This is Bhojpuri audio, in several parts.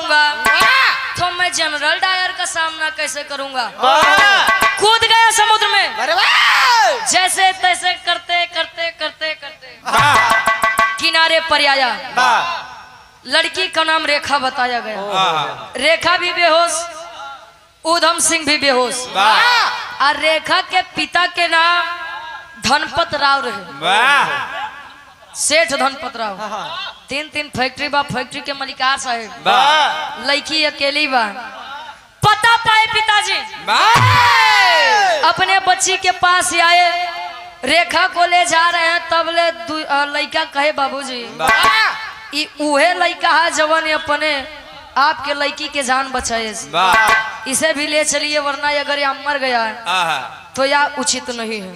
पाऊंगा तो मैं जनरल डायर का सामना कैसे करूंगा। कूद गया समुद्र में, जैसे तैसे करते करते करते करते किनारे पर आया। लड़की का नाम रेखा बताया गया। रेखा भी बेहोश, उधम सिंह भी बेहोश। और रेखा के पिता के नाम धनपत राव रहे, सेठ धनपत राव। 3 फैक्ट्री बा, फैक्ट्री के मलिकार साहेब। लड़की अकेली बा। पता पाए पिताजी अपने बच्ची के पास आए, रेखा को ले जा रहे हैं। तब ले लड़का कहे बाबूजी ई उहे लड़का है जवन अपने आपके लड़की के जान बचाए, इसे भी ले चलिए वरना अगर यह मर गया है तो यह उचित नहीं है।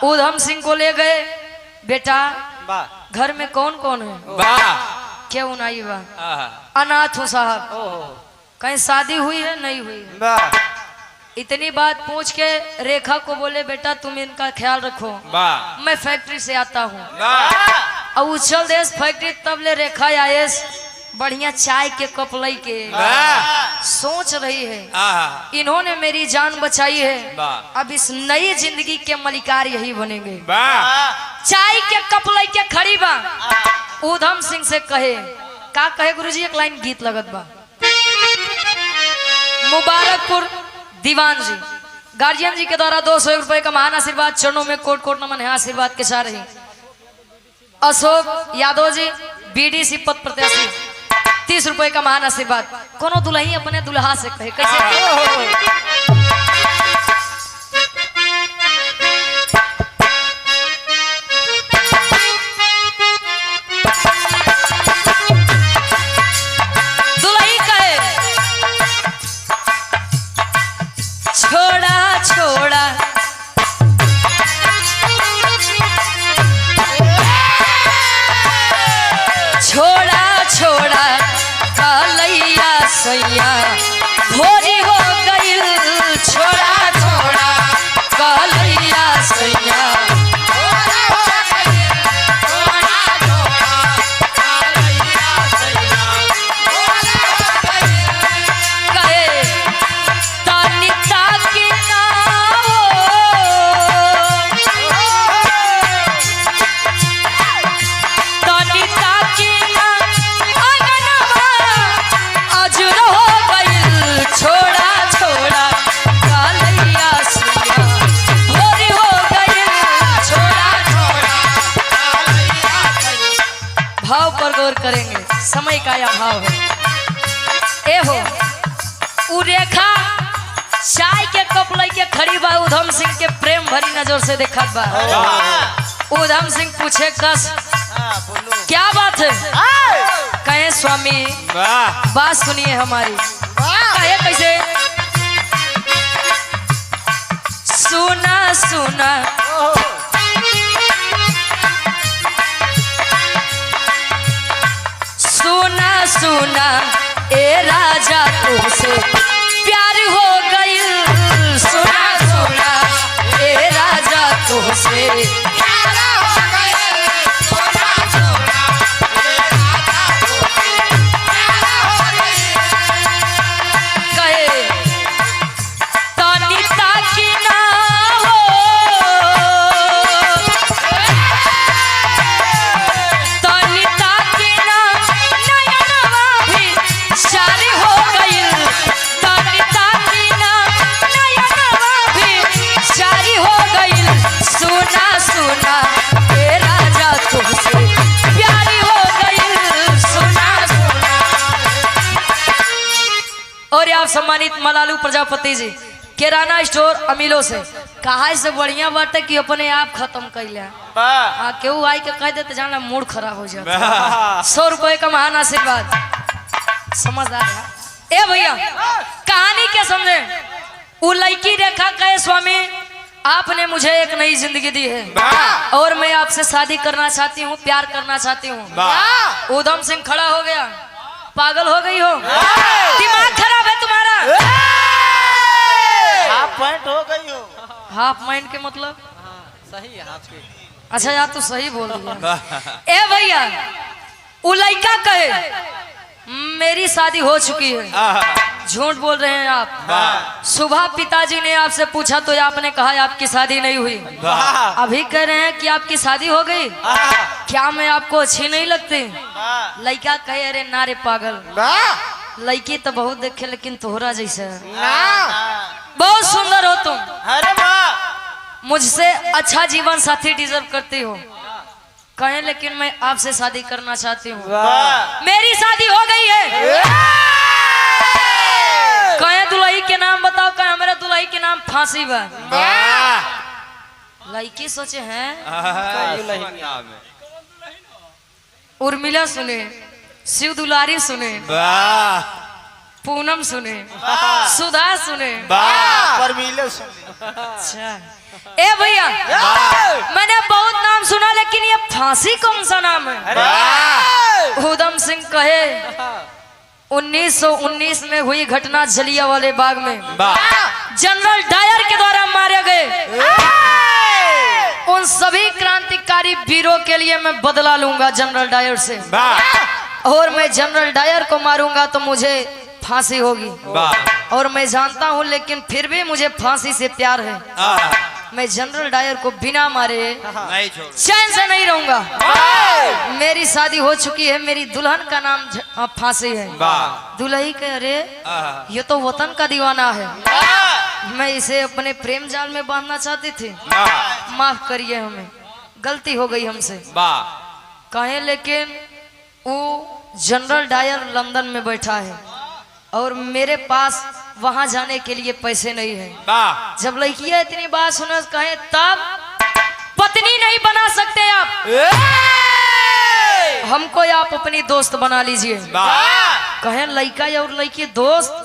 उधम सिंह को ले गए। बेटा घर में कौन कौन है? क्यों नहीं बा? अनाथ हूँ साहब। कहीं शादी हुई है? नहीं हुई है। इतनी बात पूछ के रेखा को बोले बेटा तुम इनका ख्याल रखो, मैं फैक्ट्री से आता हूँ। और उछल देश फैक्ट्री। तब ले रेखा आयस बढ़िया चाय के कप लई के सोच रही है इन्होंने मेरी जान बचाई है, अब इस नई जिंदगी के मलिकार यही बनेंगे। चाय के कप लई के खड़ी बा। उधम सिंह से कहे का कहे गुरुजी? एक लाइन गीत लगत बा। मुबारकपुर दीवान जी गार्जियन जी के द्वारा 200 रुपए का महान आशीर्वाद, चरणों में कोट कोट नमन है, आशीर्वाद के साथ रही। अशोक यादव जी बीडीसी पद प्रत्याशी 30 रुपए का महान आशीर्वाद। कोनो दुल्ही अपने दुल्हा से कहे कैसे? दुल्ही कहे छोड़ा छोड़ा छोड़ा छोड़ा कालैया सैया भोरी हो गईल। छोड़ा छोड़ा कालैया सैया कहे तानिता की ना तानिता की ना अंगनवा अजुर हो गईल। छोड़ा छोड़ा कालैया सैया भोरी हो गईल। छोड़ा छोड़ा कालैया सैया। भाव पर गौर करेंगे, समय का यह भाव है। ए हो उ रेखा चाय के कप लई के खड़ी बा। उधम सिंह के प्रेम भरी नजर से देखत बा। उधम सिंह पूछे कस क्या बात है? कहे स्वामी बात सुनिए हमारी। कहे कैसे? सुना सुना सुना सुना ए राजा तुमसे प्यार हो गई। सुना सुना ए राजा तुमसे प्यार हो गई। सुना सुना ए राजा तुमसे प्यार हो गई। कहे तानिता की ना हो तानिता की ना नयनवा भी शादी हो गई। तानिता की ना नयनवा भी शादी हो गई। सुना सुना ए राजा तुमसे प्यारी हो गई। सुना सुना। और आप सम्मानित मलालू प्रजापति जी किराना स्टोर अमीलो से कहा से बढ़िया बात है कि अपने आप खत्म कर लिया। हाँ केहू आई के कह देते जाना मूड खराब हो जाता। 100 रुपए का महान आशीर्वाद। समझदार है ए भैया। कहानी क्या समझे? वो लड़की रेखा कहे स्वामी आपने मुझे एक नई जिंदगी दी है और मैं आपसे शादी करना चाहती हूँ, प्यार करना चाहती हूँ। उधम सिंह खड़ा हो गया। पागल हो गई हो? दिमाग खराब है तुम्हारा? हाफ पॉइंट हो गई हो। हाफ माइंड के मतलब? सही है हाफ की। अच्छा यार तू सही बोल रही है। ए भैया उ लड़का कहे मेरी शादी हो चुकी है। झूठ बोल रहे हैं आप। सुबह पिताजी ने आपसे पूछा तो आपने कहा आपकी शादी नहीं हुई। अभी कह रहे हैं कि आपकी शादी हो गई। क्या मैं आपको अच्छी नहीं लगती? लड़का कहे अरे ना रे पागल, लड़की तो बहुत देखे लेकिन तोहरा जैसा बहुत सुंदर हो तुम। अरे वाह, मुझसे अच्छा जीवन साथी डिजर्व करती हो। कहें लेकिन मैं आपसे शादी करना चाहती हूँ। मेरी शादी हो गई है। कहें दुल्ही के नाम बताओ। कहें मेरा दुल्ही के नाम फांसी बा। लड़की सोचे हैं उर्मिला सुने, शिव दुलारी सुने, पूनम सुने, सुधा सुने, परमीले सुने। अच्छा ए भैया, मैंने बहुत नाम सुना लेकिन ये फांसी कौन सा नाम है? उधम सिंह कहे 1919 में हुई घटना जलियांवाला बाग में जनरल डायर के द्वारा मारे गए उन सभी क्रांतिकारी वीरों के लिए मैं बदला लूंगा जनरल डायर से। और मैं जनरल डायर को मारूंगा तो मुझे फांसी होगी। और मैं जानता हूं लेकिन फिर भी मुझे फांसी से प्यार है। मैं जनरल डायर को बिना मारे चैन से नहीं रहूंगा। मेरी शादी हो चुकी है। मेरी दुल्हन का नाम फांसी है। दुल्ही के अरे ये तो वतन का दीवाना है। मैं इसे अपने प्रेम जाल में बांधना चाहती थी। माफ करिए, हमें गलती हो गई हमसे। कहे लेकिन वो जनरल डायर लंदन में बैठा है और मेरे पास वहां जाने के लिए पैसे नहीं है। जब लड़कियां इतनी बात सुने कहे तब पत्नी नहीं बना सकते आप, हमको आप अपनी दोस्त बना लीजिए। कहे लड़का और लड़की दोस्त?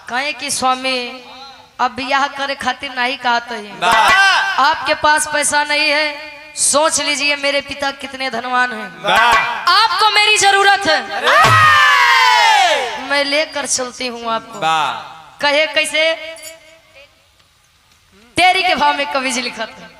कहे कि स्वामी अब ब्याह करे खातिर नहीं कहते हैं। आपके पास पैसा नहीं है, सोच लीजिए मेरे पिता कितने धनवान हैं। आपको मेरी जरूरत है, मैं लेकर चलती हूँ आपको। कहे कैसे? तेरी के भाव में कवि जी लिखा था।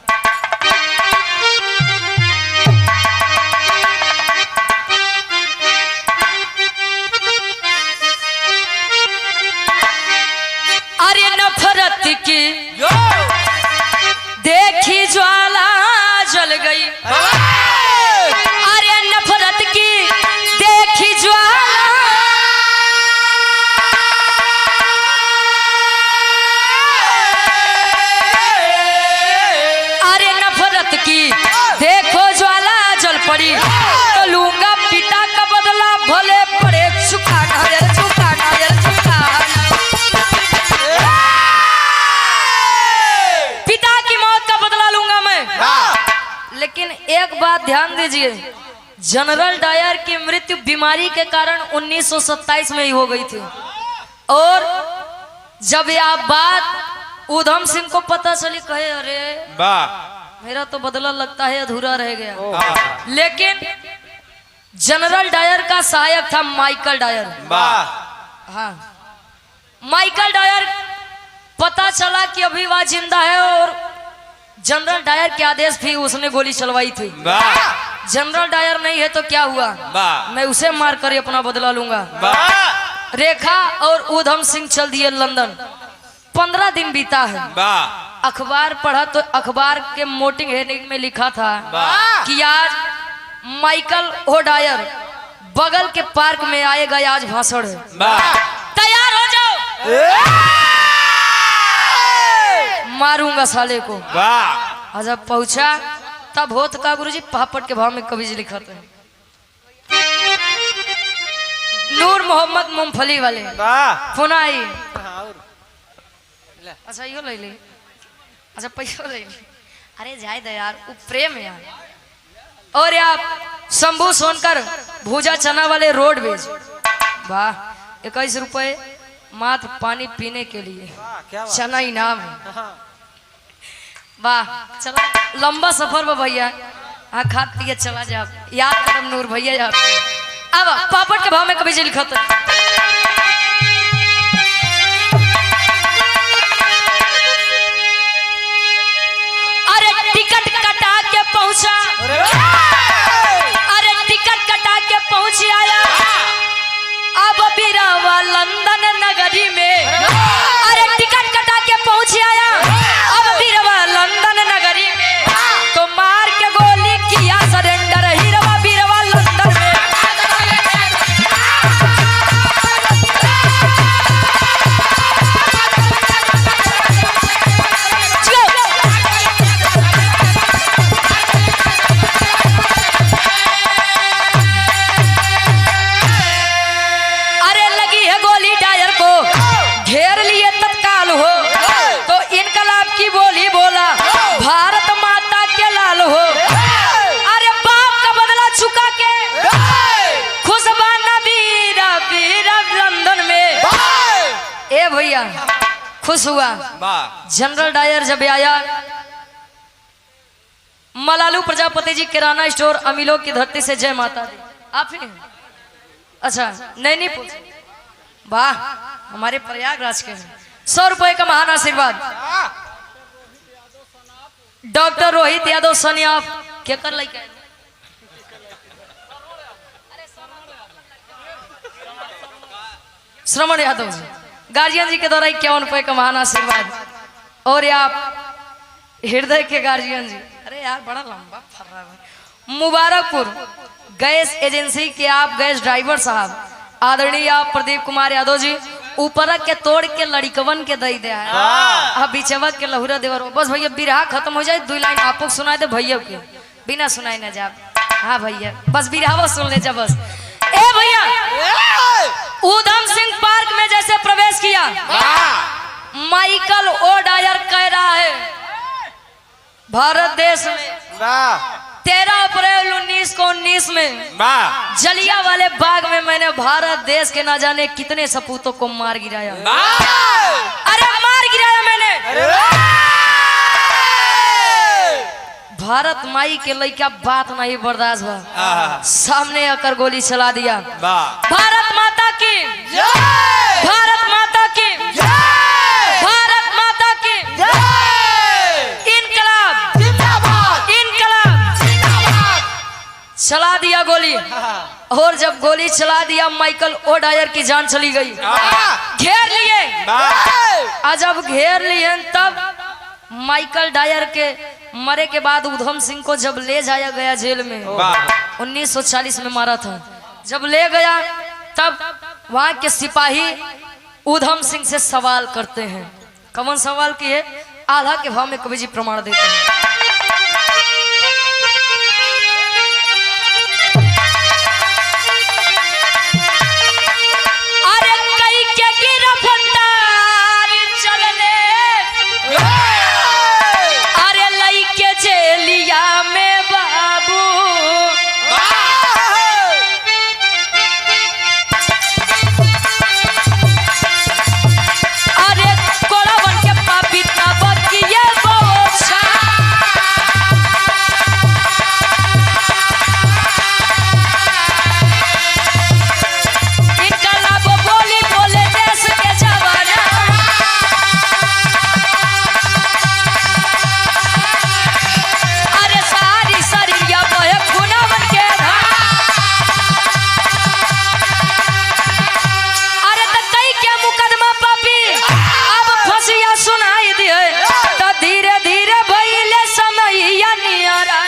अरे नफरत की देखी ज्वाला जल गई। अरे नफरत की देखी ज्वाला, अरे नफरत की देखो ज्वाला जल पड़ी तो लूंगा पिता का बदला भले पड़े चुकाना चुकाना चुकाना। पिता की मौत का बदला लूंगा मैं। लेकिन एक बात ध्यान दीजिए, जनरल डायर की मृत्यु बीमारी के कारण 1927 में ही हो गई थी। और जब यह बात उधम सिंह को पता चली कहे अरे मेरा तो बदला लगता है अधूरा रह गया। लेकिन जनरल डायर का सहायक था माइकल डायर। हाँ, माइकल डायर पता चला कि अभी वह जिंदा है और जनरल डायर के आदेश भी उसने गोली चलवाई थी। जनरल डायर नहीं है तो क्या हुआ, मैं उसे मार कर अपना बदला लूंगा। रेखा और उधम सिंह चल दिए लंदन। 15 दिन बीता है। अखबार पढ़ा तो अखबार के मोटिंग हेडिंग में लिखा था कि आज माइकल ओ डायर बगल के पार्क में आएगा, आज भाषण है, तैयार हो जाओ, मारूंगा साले को। जब पहुंचा तब होत का गुरुजी पापड़ के भाव में कवि जी लिखा था। नूर मोहम्मद मूंगफली वाले फोन आई। अच्छा यो ले ले, अच्छा पैसा ले ले। अरे जाए दे यार, वो प्रेम है यार। और यार शंभू सोनकर भूजा चना वाले रोड बेच, वाह 21 रुपए मात्र पानी पीने के लिए, चना इनाम है। वाह चलो लंबा सफर में भैया, हाँ खा पिए चला जा, याद करम नूर भैया। अब पापड़ के भाव में कभी जी लिखा था। अरे टिकट कटा के पहुंचा, अरे टिकट कटा के पहुंच आया लंदन नगरी में, अरे टिकट कटा के पहुंच आया अब बीरवा लंदन नगरी में, तो मार के गोली किया सरेंडर हीरवा बीरवा लंदन में। अरे लगी है गोली डायर को, घेर लिए तत्काल हो, तो इनकलाब की बोली बोला भारत माता के लाल हो। अरे बाप का बदला चुका के खुशबाना बीरा बीरा लंदन में। ए भैया खुश हुआ जनरल डायर जब आया, मलालू प्रजापति जी किराना स्टोर अमीलों की धरती से जय माता दी। आप ही अच्छा नहीं पूछ, वाह हमारे प्रयागराज के हैं। 100 रुपए का महान आशीर्वाद डॉक्टर रोहित यादव सनियाफ के कर लई के श्रवण यादव जी गार्जियन जी के द्वारा 51 रुपए का महान आशीर्वाद। और आप हृदय के गार्जियन जी, अरे यार बड़ा लंबा फर रहा है। मुबारकपुर गैस एजेंसी के आप गैस ड्राइवर साहब आदरणीय आप प्रदीप कुमार यादव जी, ऊपर के तोड़ के लड़कवन के दई दे है, बीचवा के लहुरा देवर। बस भैया बिरहा खत्म हो जाए, 2 लाइन आपको सुनाए दे भैया के, बिना सुनाई ना जा। हाँ भैया बस बिरहावा सुन ले जा बस। ए भैया ऊधम सिंह पार्क में जैसे प्रवेश किया, माइकल ओ डायर कह रहा है भारत देश में 13 अप्रैल 1919 में जलिया वाले बाग में मैंने भारत देश के ना जाने कितने सपूतों को मार गिराया। अरे मार गिराया मैंने। भारत माई के लइका बात नहीं बर्दाश्त हुआ, सामने आकर गोली चला दिया। भारत माता की भारत माता की भारत माता की इनकलाब इनकलाब। चला दिया गोली, और जब गोली चला दिया माइकल ओ डायर की जान चली गई। घेर लिए, आज जब घेर लिए तब माइकल डायर के मरे के बाद ऊधम सिंह को जब ले जाया गया जेल में, 1940 में मारा था, जब ले गया तब वहां के सिपाही ऊधम सिंह से सवाल करते हैं। कौन सवाल किए? आधा के भाव में कवि जी प्रमाण देते हैं। अरे कई के गिरफ्तार चलने, अरे लई के जेलिया में बाबू, अरे कोड़ावन के पापी तब किए बोछा। इनकलाब बोली बोले देश के जवाना, अरे सारी शरीरिया बहे खुनावन के धार। अरे त कई के मुकदमा पापी अब फसिया सुनाई दिए, तो धीरे धीरे भइले समैया नियरा।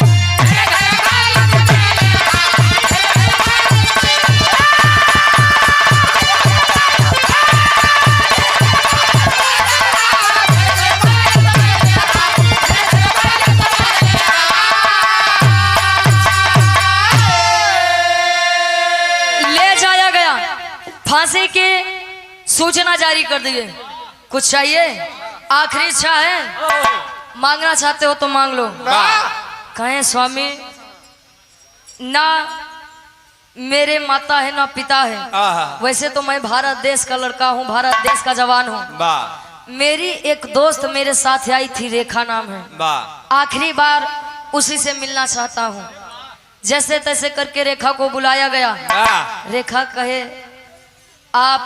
ले जाया गया, फांसी की सूचना जारी कर दिए। कुछ चाहिए? आखिरी इच्छा है, मांगना चाहते हो तो मांग लो। कहें स्वामी ना मेरे माता है ना पिता है, वैसे तो मैं भारत देश का लड़का हूँ, भारत देश का जवान हूँ। मेरी एक दोस्त मेरे साथ आई थी, रेखा नाम है, आखिरी बार उसी से मिलना चाहता हूँ। जैसे तैसे करके रेखा को बुलाया गया। रेखा कहे आप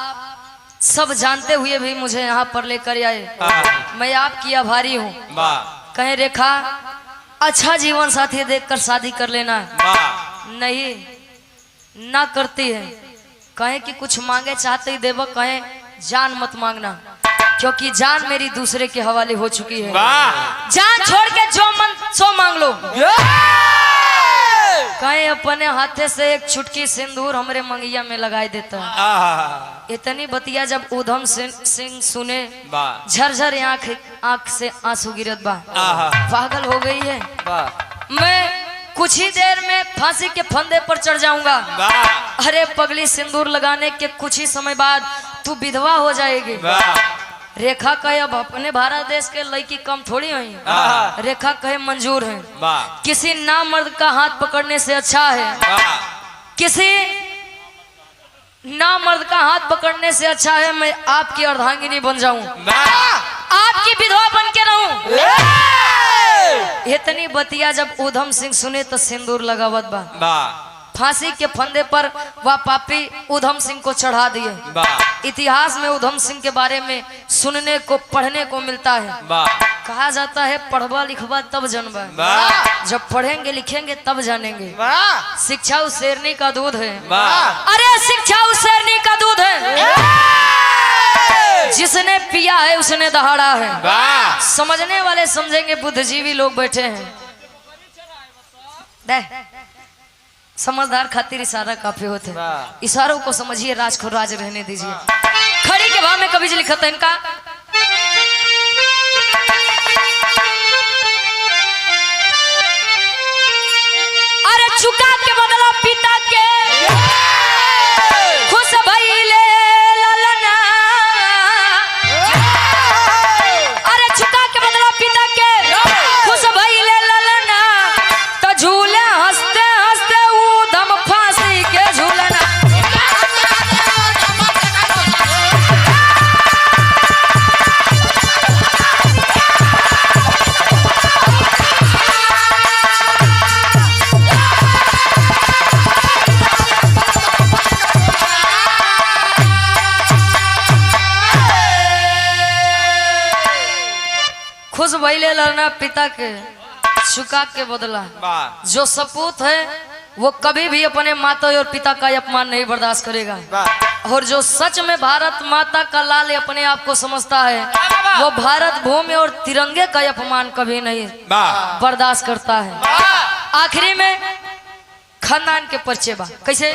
सब जानते हुए भी मुझे यहाँ पर लेकर आए, मैं आपकी आभारी हूँ। कहे रेखा अच्छा जीवन साथी देखकर शादी कर लेना। नहीं ना करती है, कहे कि कुछ मांगे चाहते ही देव, कहे जान मत मांगना, क्योंकि जान मेरी दूसरे के हवाले हो चुकी है। जान छोड़ के जो मन सो मांग लो। कहे अपने हाथे से एक चुटकी सिंदूर हमरे मंगिया में लगाई देता। इतनी बतिया जब उधम सिंह सुने, झरझर आंख से आंसू गिरत बा, पागल हो गई है। मैं कुछ ही देर में फांसी के फंदे पर चढ़ जाऊंगा। अरे पगली, सिंदूर लगाने के कुछ ही समय बाद तू विधवा हो जाएगी। रेखा कहे अब अपने भारत देश के लड़की कम थोड़ी हुई। रेखा कहे मंजूर है। किसी नामर्द का हाथ पकड़ने से अच्छा है, किसी नामर्द का हाथ पकड़ने से अच्छा है मैं आपकी अर्धांगिनी बन जाऊं, आपकी विधवा बन के रहूं। इतनी बतिया जब उधम सिंह सुने तो सिंदूर लगावत बा। फांसी के फंदे पर वह पापी उधम सिंह को चढ़ा दिए। इतिहास में उधम सिंह के बारे में सुनने को पढ़ने को मिलता है। कहा जाता है पढ़वा लिखवा तब जनबा, जब पढ़ेंगे लिखेंगे तब जानेंगे। शिक्षा उस शेरनी का दूध है। अरे शिक्षा उस शेरनी का दूध है, जिसने पिया है उसने दहाड़ा है। समझने वाले समझेंगे, बुद्धिजीवी लोग बैठे हैं। समझदार खातिर इशारा काफी होते हैं। इशारों को समझिए, राज को राज रहने दीजिए। खड़ी के भाव में कवि जी लिखा था इनका, अरे चुका के बदला पिता के खुश भइले ललना। अरे चुका के बदला पिता के खुश भइले ललना, तो झूले हंसते हंसते उधम फांसी के झूलना। खुश भइले ललना पिता के चुका के बदला। जो सपूत है वो कभी भी अपने माता और पिता का अपमान नहीं बर्दाश्त करेगा, और जो सच में भारत माता का लाल अपने आप को समझता है वो भारत भूमि और तिरंगे का अपमान कभी नहीं बर्दाश्त करता है। आखिरी में खानदान के परिचय बा कैसे।